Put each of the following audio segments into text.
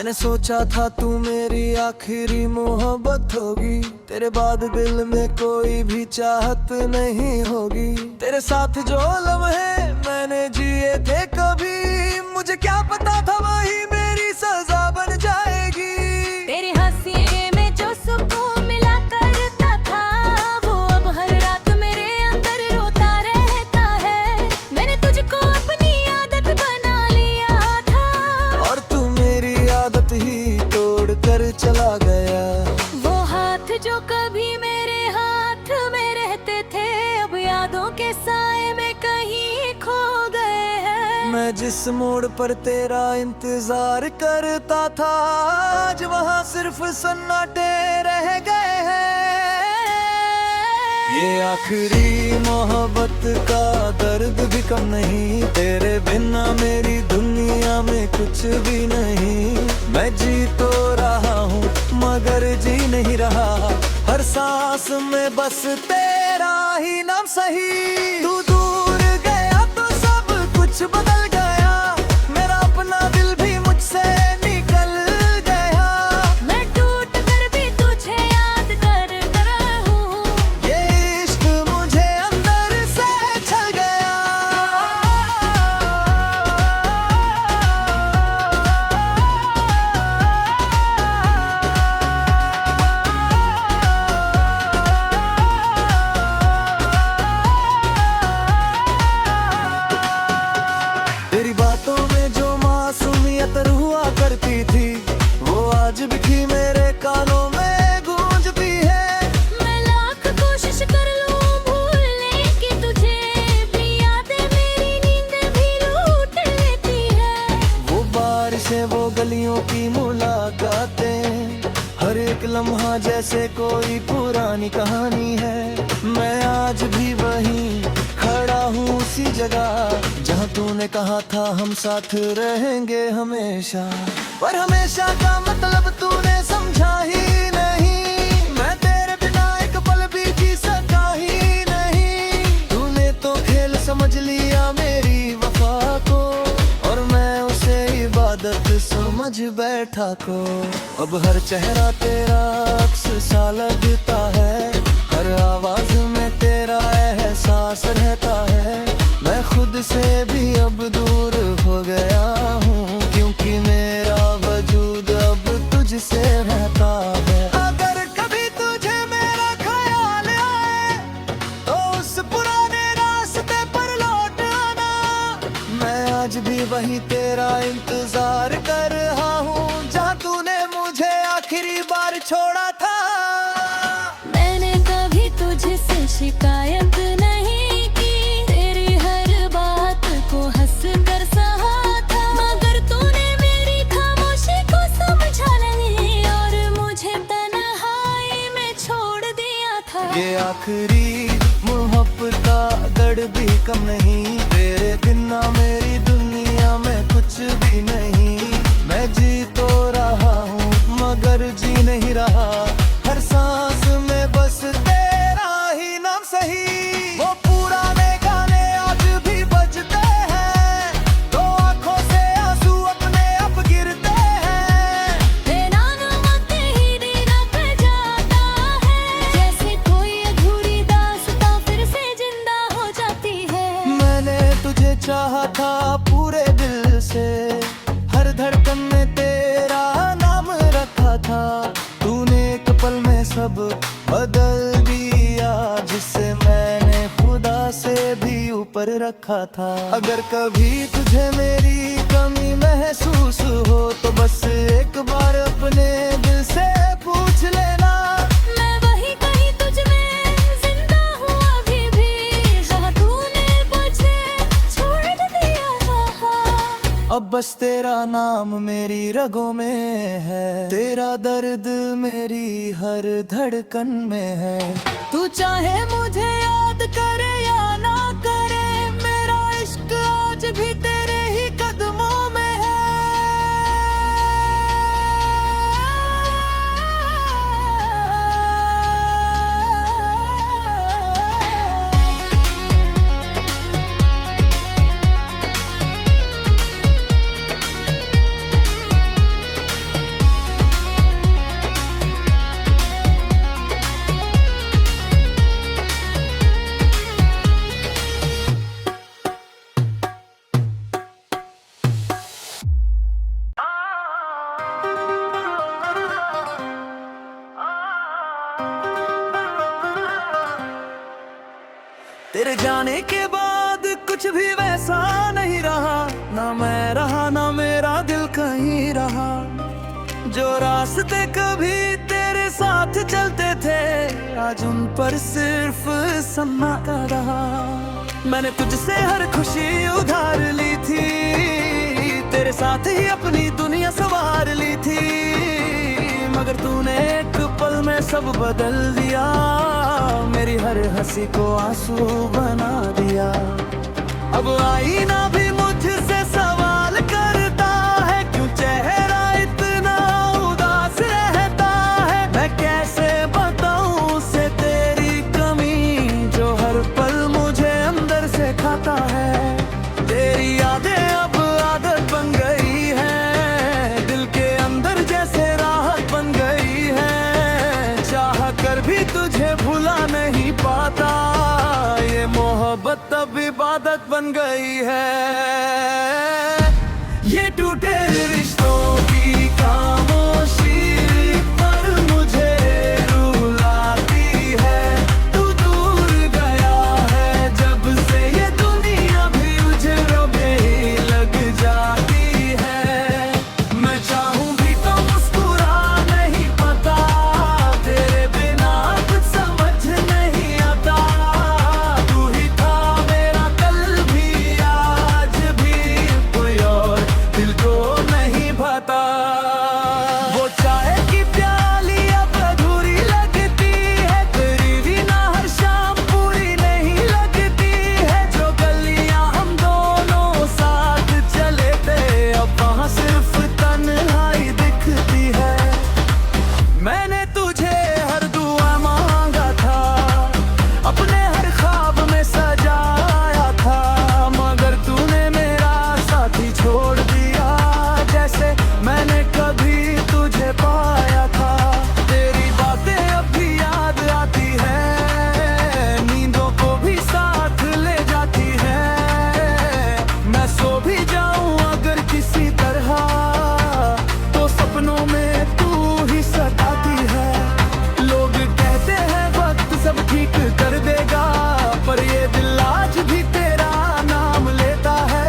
मैंने सोचा था तू मेरी आखिरी मोहब्बत होगी, तेरे बाद दिल में कोई भी चाहत नहीं होगी। तेरे साथ जो लम्हे मैंने जिए थे कभी, मुझे क्या पता था वही मेरी सजा बन जाएगी। तेरे हंसी में जो सुकून मिला करता था, वो अब हर रात मेरे अंदर रोता रहता है। मैंने तुझको अपनी आदत बना लिया था, और तू मेरी आदत ही तोड़ कर चला गया। वो हाथ जो कभी मेरे हाथ में रहते थे, अब यादों के साए में कहीं खो गए हैं। मैं जिस मोड़ पर तेरा इंतजार करता था, आज वहाँ सिर्फ सन्नाटे रह गए हैं। ये आखिरी मोहब्बत का दर्द भी कम नहीं, तेरे बिना मेरी दुनिया में कुछ भी नहीं। मैं जी तो रहा हूँ मगर जी नहीं रहा, हर सांस में बस तेरा ही नाम सही। तू दूर गया तो सब कुछ बदल गया, मेरा अपना दिल भी मुझसे निकल गया। मैं टूट कर भी तुझे याद कर हूँ, ये इश्क मुझे अंदर से छल गया। तेरी बातों में जो मासूमियत हुआ करती थी, वो आज भी मेरे कानों में गूंजती है। मैं लाख कोशिश कर लूं भूलने की तुझे, भी यादें मेरी नींद भी लूट लेती है। वो बारिशें, वो गलियों की मुलाकातें, हर एक लम्हा जैसे कोई पुरानी कहानी है। मैं आज भी वहीं खड़ा हूँ उसी जगह, जहाँ तूने कहा था हम साथ रहेंगे हमेशा। पर हमेशा का मतलब तूने समझा ही नहीं, मैं तेरे बिना एक पल भी जी सका ही नहीं। तूने तो खेल समझ लिया मेरी वफा को, और मैं उसे इबादत समझ बैठा को। अब हर चेहरा तेरा अक्स सा लगता है, हर आवाज में तेरा एहसास रहता है। मैं खुद से भी अब दूर हो गया हूँ, क्योंकि मेरा वजूद अब तुझसे रहता है। अगर कभी तुझे मेरा ख्याल आए, तो उस पुराने रास्ते पर लौट आना। मैं आज भी वही तेरा इंतजार कर रहा हूँ, जहाँ तूने मुझे आखिरी बार छोड़ा था। मैंने कभी तुझसे शिकायत नहीं की, तेरी हर बात को हंस कर सहा था। मगर तूने मेरी खामोशी को समझा नहीं, और मुझे तन्हाई में छोड़ दिया था। ये आखिरी मोहब्बत का दर्द भी कम नहीं, तेरे बिना मेरी दुनिया में कुछ भी नहीं। मैं जी तो रहा हूँ मगर जी नहीं रहा, हर सांस में बस तेरा ही नाम सही। वो पुराने गाने आज भी बजते हैं, तो आंखों से आंसू अपने आप गिरते हैं। तेरा नाम आते ही दिन पे जाता है, जैसे कोई अधूरी दास्तां फिर से जिंदा हो जाती है। मैंने तुझे चाहा था पूरे दिल से, हर धड़कन में तेरा नाम रखा था। तूने एक पल में सब बदल दिया, जिससे मैंने खुदा से भी ऊपर रखा था। अगर कभी तुझे मेरी कमी महसूस हो, तो बस एक बार अपने दिल से पूछ लेना। मैं वही कहीं तुझ में जिंदा हूँ अभी भी, जहाँ तूने मुझे छोड़ दिया था। अब बस तेरा नाम मेरी रगों में है, तेरा दर्द मेरी हर धड़कन में है। तू चाहे मुझे याद करे या ना करे, मेरा इश्क आज भी तेरे ही कदमों में है। तेरे जाने के बाद कुछ भी वैसा नहीं रहा, ना मैं रहा ना मेरा दिल कहीं रहा। जो रास्ते कभी तेरे साथ चलते थे, आज उन पर सिर्फ सन्नाटा रहा। मैंने तुझसे हर खुशी उधार ली थी, तेरे साथ ही अपनी दुनिया संवार ली थी, मगर तूने एक पल में सब बदल दिया। मेरी हर हंसी को आंसू बना दिया। अब आईना भी मुझसे सवाल करता है, क्यों चेहरा इतना उदास रहता है। मैं कैसे बताऊं उसे तेरी कमी, जो हर पल मुझे अंदर से खाता है। तेरी यादें अब आदत बन गई है, दिल के अंदर जैसे राहत बन गई है। चाह कर भी तुझे भुला नहीं पाता, ये मोहब्बत अब इबादत बन गई है। ये टूटे रिश्तों की खामोशी पर मुझे रुलाती है। तू दूर गया है जब से, ये दुनिया भी उजड़ों में लग जाती है। मैं चाहूं भी तो मुस्कुरा नहीं पाता, तेरे बिना कुछ समझ नहीं आता। तू ही था मेरा कल भी, आज भी, कोई और दिल को नहीं भाता। वो चाय की प्याली अब अधूरी लगती है, तेरी बिना हर शाम पूरी नहीं लगती है। जो गलियां हम दोनों साथ चले थे, अब वहाँ सिर्फ तन्हाई दिखती है। मैंने तुझे हर दुआ मांगा था, अपने हर ख्वाब में सजाया था, मगर तूने मेरा साथी छोड़ दिया, जैसे मैंने कभी तुझे पाया था। तेरी बातें अब भी याद आती है, नींदों को भी साथ ले जाती है। मैं सो भी जाऊं अगर किसी तरह, तो सपनों में तू ही सताती है। लोग कहते हैं वक्त सब ठीक कर देगा, पर ये दिल आज भी तेरा नाम लेता है।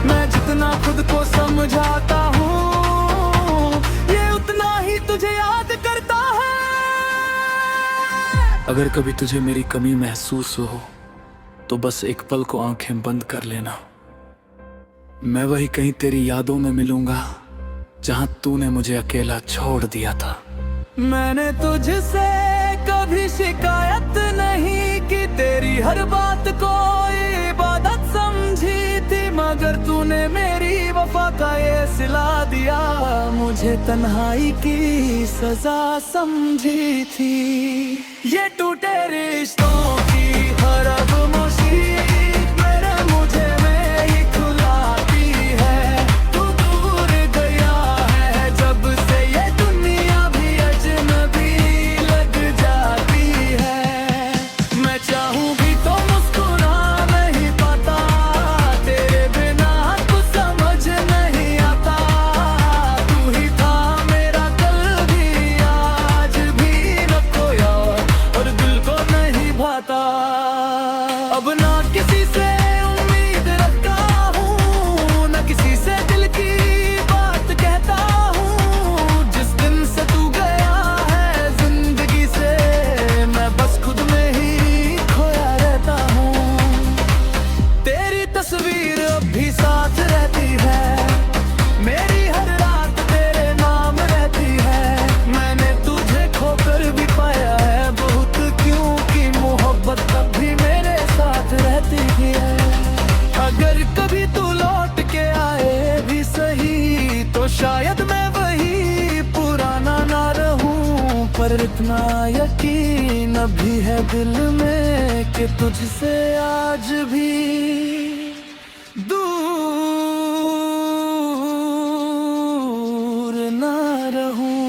मैं जितना खुद को समझाता हूँ, ये उतना ही तुझे याद करता है। अगर कभी तुझे मेरी कमी महसूस हो, तो बस एक पल को आंखें बंद कर लेना। मैं वही कहीं तेरी यादों में मिलूंगा, जहां तूने मुझे अकेला छोड़ दिया था। मैंने तुझसे कभी शिकायत नहीं की, तेरी हर बात को इबादत समझी थी, मगर तूने मेरी वफा का ये सिला दिया। मुझे तन्हाई की सजा समझी थी। ये टूटे रिश्तों की हर अब मेरे मुझे में ही खुलाती है। तू दूर गया है जब से, ये दुनिया भी अजनबी लग जाती है। मैं चाहूं भी तो मुस्कुरा नहीं पाता, तेरे बिना कुछ समझ नहीं आता। तू ही था मेरा कल भी, आज भी, न कोई और दिल को नहीं भाता। अब ना किसी से उम्मीद रखता हूँ, न किसी से दिल की बात कहता हूँ। जिस दिन से तू गया है जिंदगी से, मैं बस खुद में ही खोया रहता हूँ। तेरी तस्वीर अब भी साथ रहती है, मेरी हर रात तेरे नाम रहती है। मैंने तुझे खोकर भी पाया है बहुत, क्योंकि मोहब्बत तब भी मेरे साथ रहती है। अगर कभी तू लौट के आए भी सही, तो शायद मैं वही पुराना ना रहूं, पर इतना यकीन अभी है दिल में कि तुझसे आज भी दूर ना रहूं।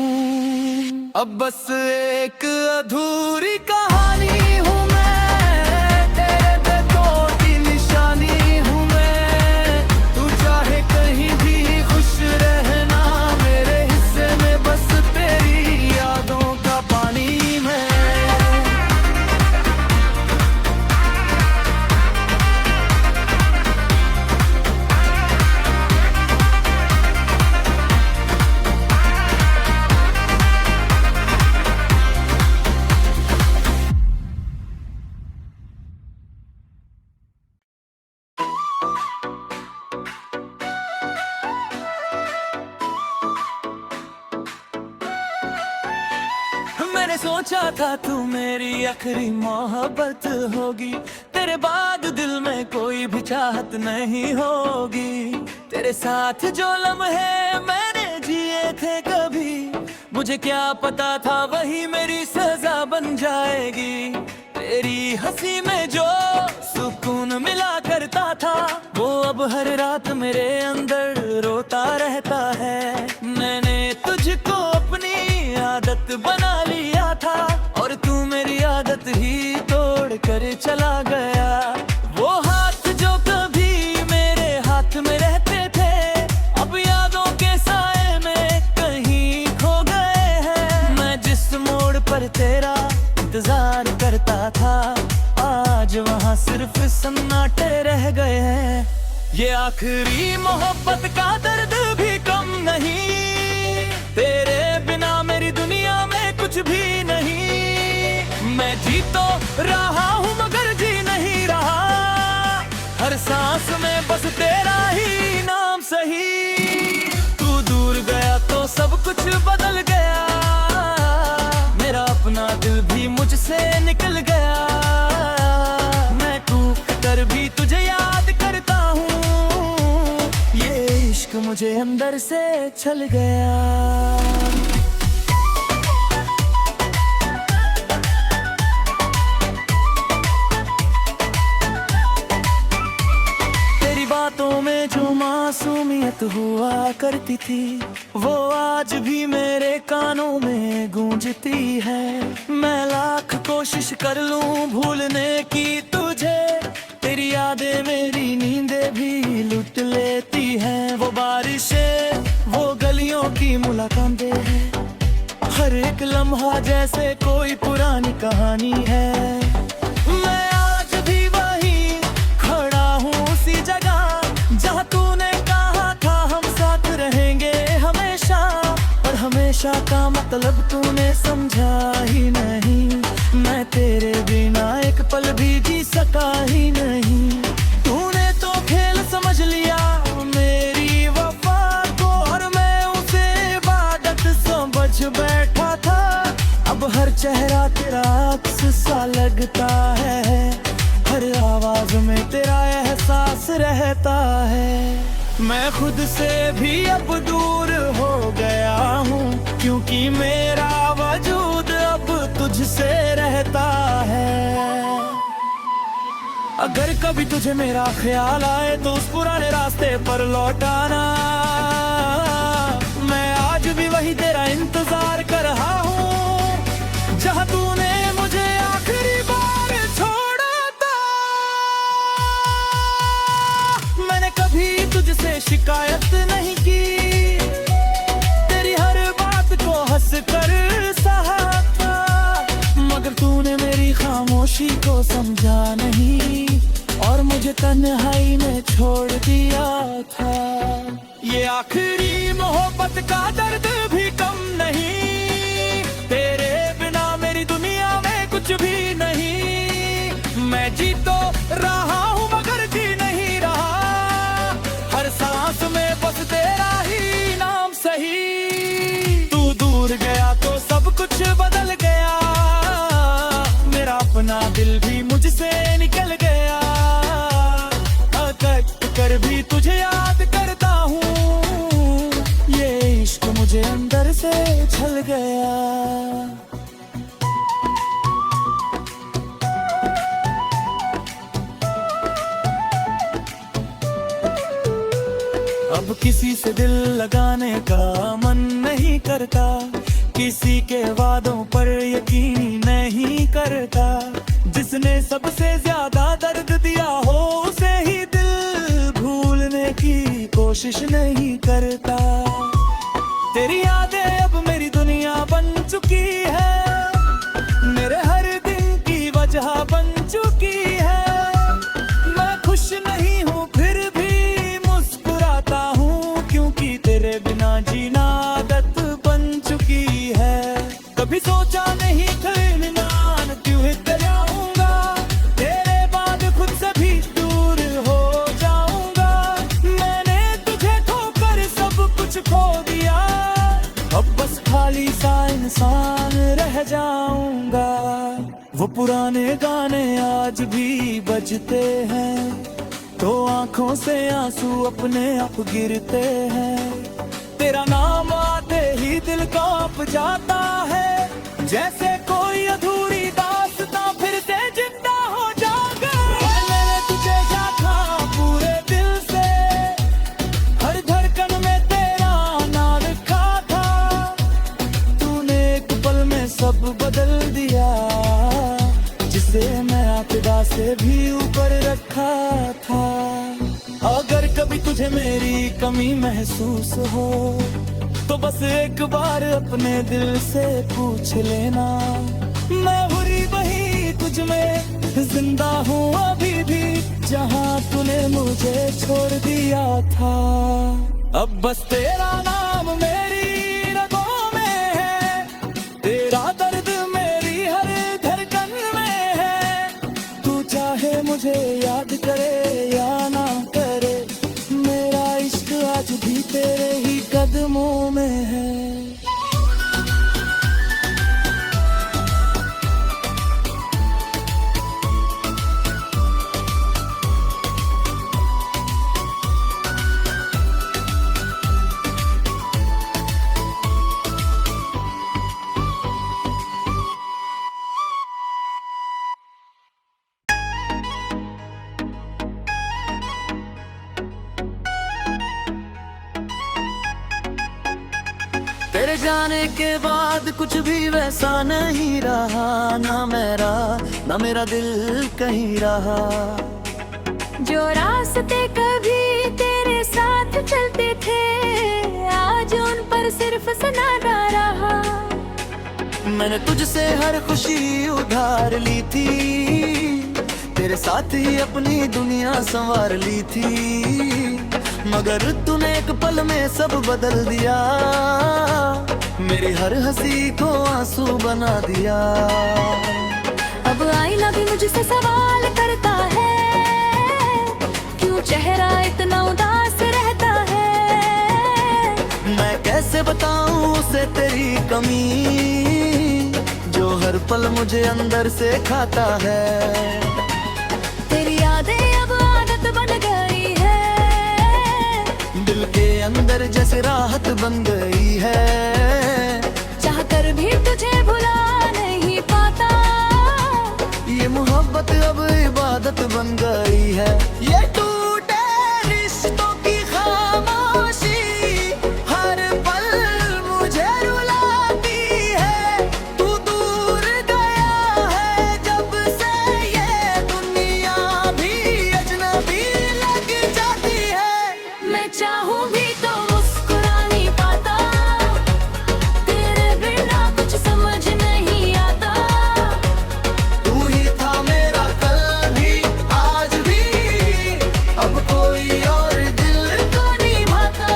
अब बस एक अधूरी कहानी हूँ मैं, तेरे बेटों की निशानी हूँ मैं। तू चाहे कहीं भी खुश रहना, मेरे हिस्से में बस तेरी यादों का पानी मैं। मैंने सोचा था तू मेरी आखिरी मोहब्बत होगी, तेरे बाद दिल में कोई भी चाहत नहीं होगी। तेरे साथ जो लम्हे मैंने जिए थे कभी, मुझे क्या पता था वही मेरी सजा बन जाएगी। तेरी हंसी में जो सुकून मिला करता था, वो अब हर रात मेरे अंदर रोता रहता है। मैंने तुझको अपनी आदत बना लिया था, और तू मेरी आदत ही तोड़ कर चला गया। वो हाथ जो कभी मेरे हाथ में रहते थे, अब यादों के साए में कहीं खो गए हैं। मैं जिस मोड़ पर तेरा इंतजार करता था, आज वहाँ सिर्फ सन्नाटे रह गए हैं। ये आखिरी मोहब्बत का दर्द भी कम नहीं, तेरे बिना मेरी दुनिया में कुछ भी नहीं। मैं जी तो रहा हूँ मगर जी नहीं रहा, हर सांस में बस तेरा ही नाम सही। तू दूर गया तो सब कुछ बदल गया, मेरा अपना दिल भी मुझसे निकल गया। मैं टूट कर भी तुझे याद करता हूँ, ये इश्क मुझे अंदर से छल गया। बातों में जो मासूमियत हुआ करती थी, वो आज भी मेरे कानों में गूंजती है। मैं लाख कोशिश कर लूं भूलने की तुझे, तेरी यादें मेरी नींदें भी लुट लेती हैं। वो बारिशें, वो गलियों की मुलाकातें हैं, हर एक लम्हा जैसे कोई पुरानी कहानी है। मैं आज भी वहीं खड़ा हूँ उसी जगह, जहाँ तूने कहा था हम साथ रहेंगे हमेशा। और हमेशा का मतलब तूने समझा ही नहीं, मैं तेरे बिना एक पल भी जी सका ही नहीं। तूने तो खेल समझ लिया मेरी वफा को, और मैं उसे इबादत समझ बैठा था। अब हर चेहरा तेरा अक्स सा लगता है, हर आवाज में तेरा एहसास रहता है। मैं खुद से भी अब दूर हो गया हूँ, क्योंकि मेरा वजूद अब तुझसे रहता है। अगर कभी तुझे मेरा ख्याल आए तो उस पुराने रास्ते पर लौट आना। मैं आज भी वही तेरा इंतजार कर रहा हूँ, जहाँ तूने मुझे आखिरी बार छोड़ा था। मैंने कभी तुझसे शिकायत नहीं की, तेरी हर बात को हंस कर सहा था, मगर तूने मेरी खामोशी को समझा नहीं, और मुझे तन्हाई में छोड़ दिया था। ये आखिरी मोहब्बत का दर्द भी कम नहीं, तेरे बिना मेरी दुनिया में कुछ भी नहीं। मैं जी तो रहा हूँ मगर जी नहीं रहा, हर सांस में बस तेरा ही नाम सही। तू दूर गया तो सब कुछ बदल गया, मेरा अपना दिल भी मुझसे निकल गया। अटक कर भी तुझे याद करता हूँ, ये इश्क मुझे अंदर से छल गया। अब किसी से दिल लगाने का मन नहीं करता, किसी के वादों पर यकीन नहीं करता। जिसने सबसे ज्यादा दर्द दिया हो उसे ही दिल भूलने की कोशिश नहीं करता। तेरी यादें अब मेरी दुनिया बन चुकी है, मेरे हर दिन की वजह बन चुकी है। मैं खुश नहीं हूँ फिर भी मुस्कुराता हूँ, क्योंकि तेरे बिना जीना आदत बन चुकी है। कभी सोचा नहीं था इंसान क्यों जाऊंगा, तेरे बाद खुद से भी दूर हो जाऊंगा। मैंने तुझे खोकर सब कुछ खो दिया, अब बस खाली सा इंसान रह जाऊं। पुराने गाने आज भी बजते हैं, तो आंखों से आंसू अपने आप गिरते हैं। तेरा नाम आते ही दिल कांप जाता है, जैसे कोई अधूरी दास्तां फिर से जिंदा हो जागा। मैंने तुझे चाहा पूरे दिल से, हर धड़कन में तेरा नाम लिखा था। तूने एक पल में सब बदल दिया, जिसे मैं आपदा से भी ऊपर रखा था। अगर कभी तुझे मेरी कमी महसूस हो, तो बस एक बार अपने दिल से पूछ लेना। मैं हुरी वही तुझ में जिंदा हूँ अभी भी, जहाँ तूने मुझे छोड़ दिया था। अब बस तेरा नाम मेरी रगों में है, तेरा दर्द मेरी हर धड़कन में है। तू चाहे मुझे याद करे या ना करे, मेरा इश्क आज भी तेरे ही कदमों में है। तेरे जाने के बाद कुछ भी वैसा नहीं रहा, ना मेरा दिल कहीं रहा। जो रास्ते कभी तेरे साथ चलते थे, आज उन पर सिर्फ सन्नाटा रहा। मैंने तुझसे हर खुशी उधार ली थी, तेरे साथ ही अपनी दुनिया संवार ली थी। मगर तूने एक पल में सब बदल दिया, मेरी हर हंसी को आंसू बना दिया। अब आईना भी मुझसे सवाल करता है, क्यों चेहरा इतना उदास रहता है। मैं कैसे बताऊं उसे तेरी कमी, जो हर पल मुझे अंदर से खाता है। तेरी यादें अब आदत बन गई है, दिल के अंदर जैसे राहत बन गई है। चाह कर भी तुझे भुला नहीं पाता, ये मोहब्बत अब इबादत बन गई है। ये टूटे रिश्तों की खामोशी हर पल मुझे रुलाती है। तू दूर गया है जब से, ये दुनिया भी अजनबी लग जाती है। मैं चाहूं भी तो मुस्कुरा नहीं पाता, तेरे बिना कुछ समझ नहीं आता। तू ही था मेरा कल भी आज भी, अब कोई और दिल को नहीं भाता।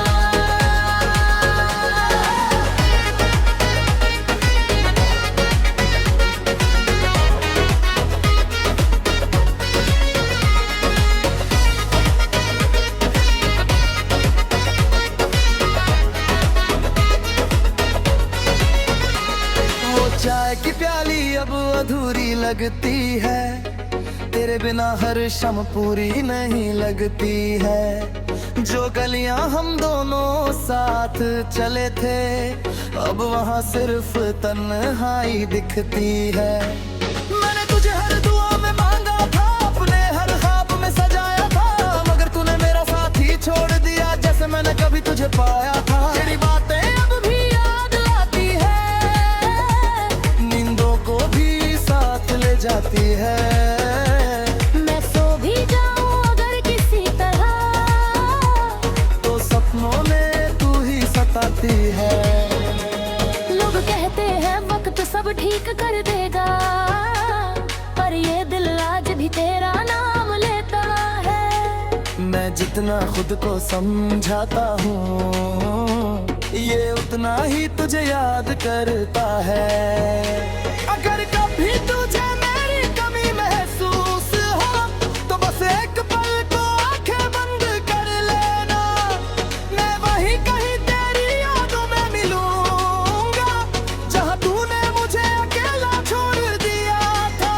वो चाय की प्याली अब अधूरी लगती है, तेरे बिना हर शम पूरी नहीं लगती है। जो गलियां हम दोनों साथ चले थे, अब वहाँ सिर्फ तन्हाई दिखती है। मैंने तुझे हर दुआ में मांगा था, अपने हर ख्वाब में सजाया था, मगर तूने मेरा साथ ही छोड़ दिया, जैसे मैंने कभी तुझे पाया था। तेरी बातें अब भी याद आती है, नींदों को भी साथ ले जाती है। मैं सो भी जाऊं अगर किसी तरह, तो सपनों में तू ही सताती है। लोग कहते हैं वक्त सब ठीक कर देगा, पर ये दिल आज भी तेरा नाम लेता है। मैं जितना खुद को समझाता हूँ, ये उतना ही तुझे याद करता है। अगर कभी तुझे मेरी कमी महसूस हो, तो बस एक पल को आंखें बंद कर लेना। मैं वहीं कहीं तेरी यादों में मिलूंगा, जहाँ तूने मुझे अकेला छोड़ दिया था।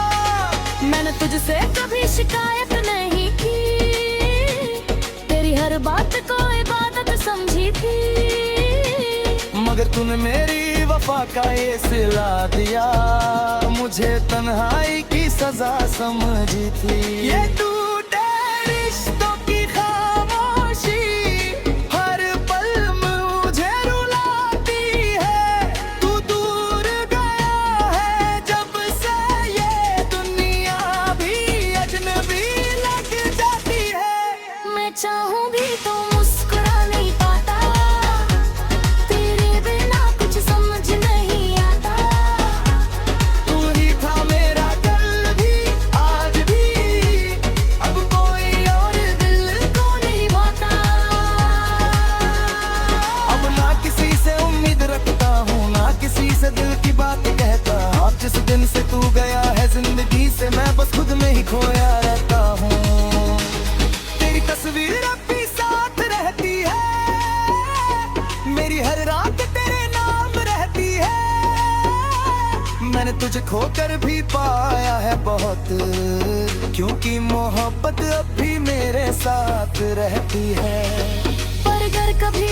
मैंने तुझसे कभी शिकायत नहीं की, तेरी हर बात को इबादत समझी थी। मगर तूने मेरी वफा का ये सिला दिया, मुझे तन्हाई की सजा समझी थी। ये टूटे रिश्तों की खामोशी हर पल मुझे रुलाती है। तू दूर गया है जब से ये दुनिया भी अजनबी लग जाती है। मैं चाहूं भी तो मुस्कुरा नहीं पाता, तेरे बिना कुछ समझ नहीं आता। तू ही था मेरा कल भी आज भी, अब कोई और दिल को नहीं भाता। अब ना किसी से उम्मीद रखता हूँ, ना किसी से दिल की बात कहता। अब जिस दिन से तू गया है जिंदगी से, मैं बस खुद में ही खोया रहता हूँ। तेरी तस्वीर अब भी साथ रहती है, मेरी हर रात तेरे नाम रहती है। मैंने तुझे खोकर भी पाया है बहुत, क्योंकि मोहब्बत अब भी मेरे साथ रहती है। पर अगर कभी